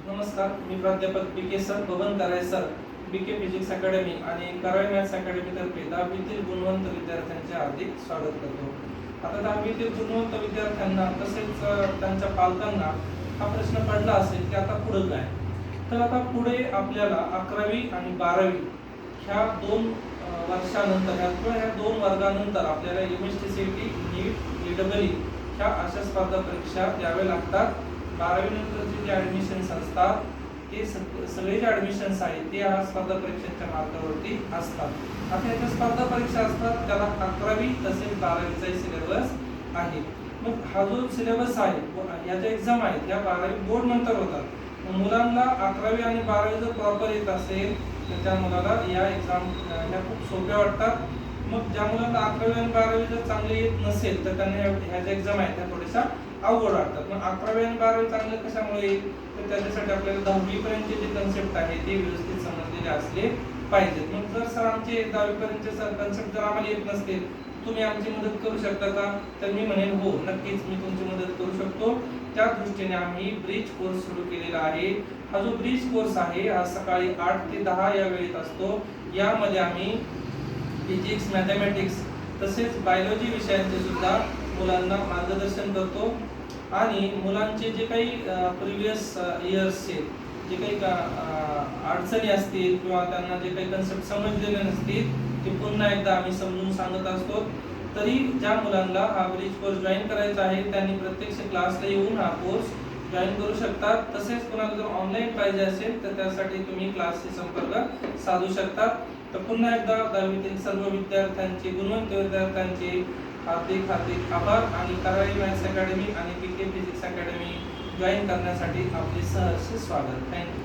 नमस्कार, मी प्राध्यापक BK. Sir, Baban Karale sir, BK. Physics academy आणि कराळे मॅथ्स अकॅडमीतर्फे 10वीतील गुणवंत विद्यार्थ्यांचे हार्दिक स्वागत करतो. आता 10वीतील गुणवंत विद्यार्थ्यांना तसेच त्यांच्या पालकांना हा प्रश्न पडला असेल की आता पुढे काय. तर आता पुढे आपल्याला 11वी आणि 12वी ह्या दोन वर्षानंतर किंवा ह्या दोन वर्गानंतर आपल्याला एमएसटीसीटी, नीट, EEE ह्या अशा स्पर्धा परीक्षा द्याव्या लागतात. 12वी नंतरचे जे ऍडमिशन्स असतात ते सगळे जे ऍडमिशन्स आहेत ते या स्पर्धा परीक्षेच्या मार्गावरती असतात. आता याच्या स्पर्धा परीक्षा असतात त्याला 11वी तसेच 12वीचा सिलेबस आहे. मग हा जो सिलेबस आहे या ज्या एक्झाम आहेत या 12वी बोर्ड नंतर होतात. मुलांना 11वी आणि 12वी जर प्रॉपर येत असेल तर त्या मुलाला या एक्झाम ह्या खूप सोप्या वाटतात. मग ज्या मुलांना 11वी आणि 12वी जर चांगले येत नसेल तर त्यांना ह्या ज्या एक्झाम आहेत त्या थोड्याशा अवघड वाटतात. मग 11वी आणि 12वी चांगले कशामुळे येईल तर त्याच्यासाठी आपल्याला 10वी पर्यंतचे जे कन्सेप्ट आहे ते व्यवस्थित समजलेले असले पाहिजेत. मग जर सर आमचे 10वी पर्यंतचे सर कन्सेप्ट जर आम्हाला येत नसतील तुम्ही आमची मदत करू शकता का, तर मी म्हणेन हो नक्कीच मी तुमची मदत करू शकतो. त्या दृष्टीने आम्ही ब्रिज कोर्स सुरू केलेला आहे. हा जो ब्रिज कोर्स आहे हा सकाळी 8 ते 10 या वेळेत असतो. यामध्ये आम्ही फिजिक्स, मॅथमॅटिक्स तसेच बायोलॉजी विषयांचे सुद्धा मुलांना मार्गदर्शन करतो आणि मुलांचे जे काही प्रिव्हियस इयर्सचे जे काही अडचणी असतील किंवा त्यांना जे काही कन्सेप्ट समजलेले नसतील ते पुन्हा एकदा आम्ही समजून सांगत असतो. तरी ज्या मुलांना हा ब्रिज कोर्स जॉईन करायचा आहे त्यांनी प्रत्यक्ष क्लासला येऊन हा कोर्स जॉईन करू शकतात. तसेच कोणाला जर ऑनलाईन पाहिजे असेल तर त्यासाठी तुम्ही क्लासशी संपर्क साधू शकतात. तर पुन्हा एकदा 10वीतील सर्व विद्यार्थ्यांचे, गुणवंत विद्यार्थ्यांचे हार्दिक आभार आणि कराळे मॅथ्स अकॅडमी आणि बी.के. फिजिक्स अकॅडमी जॉईन करण्यासाठी आपले सहर्ष स्वागत. थँक्यू.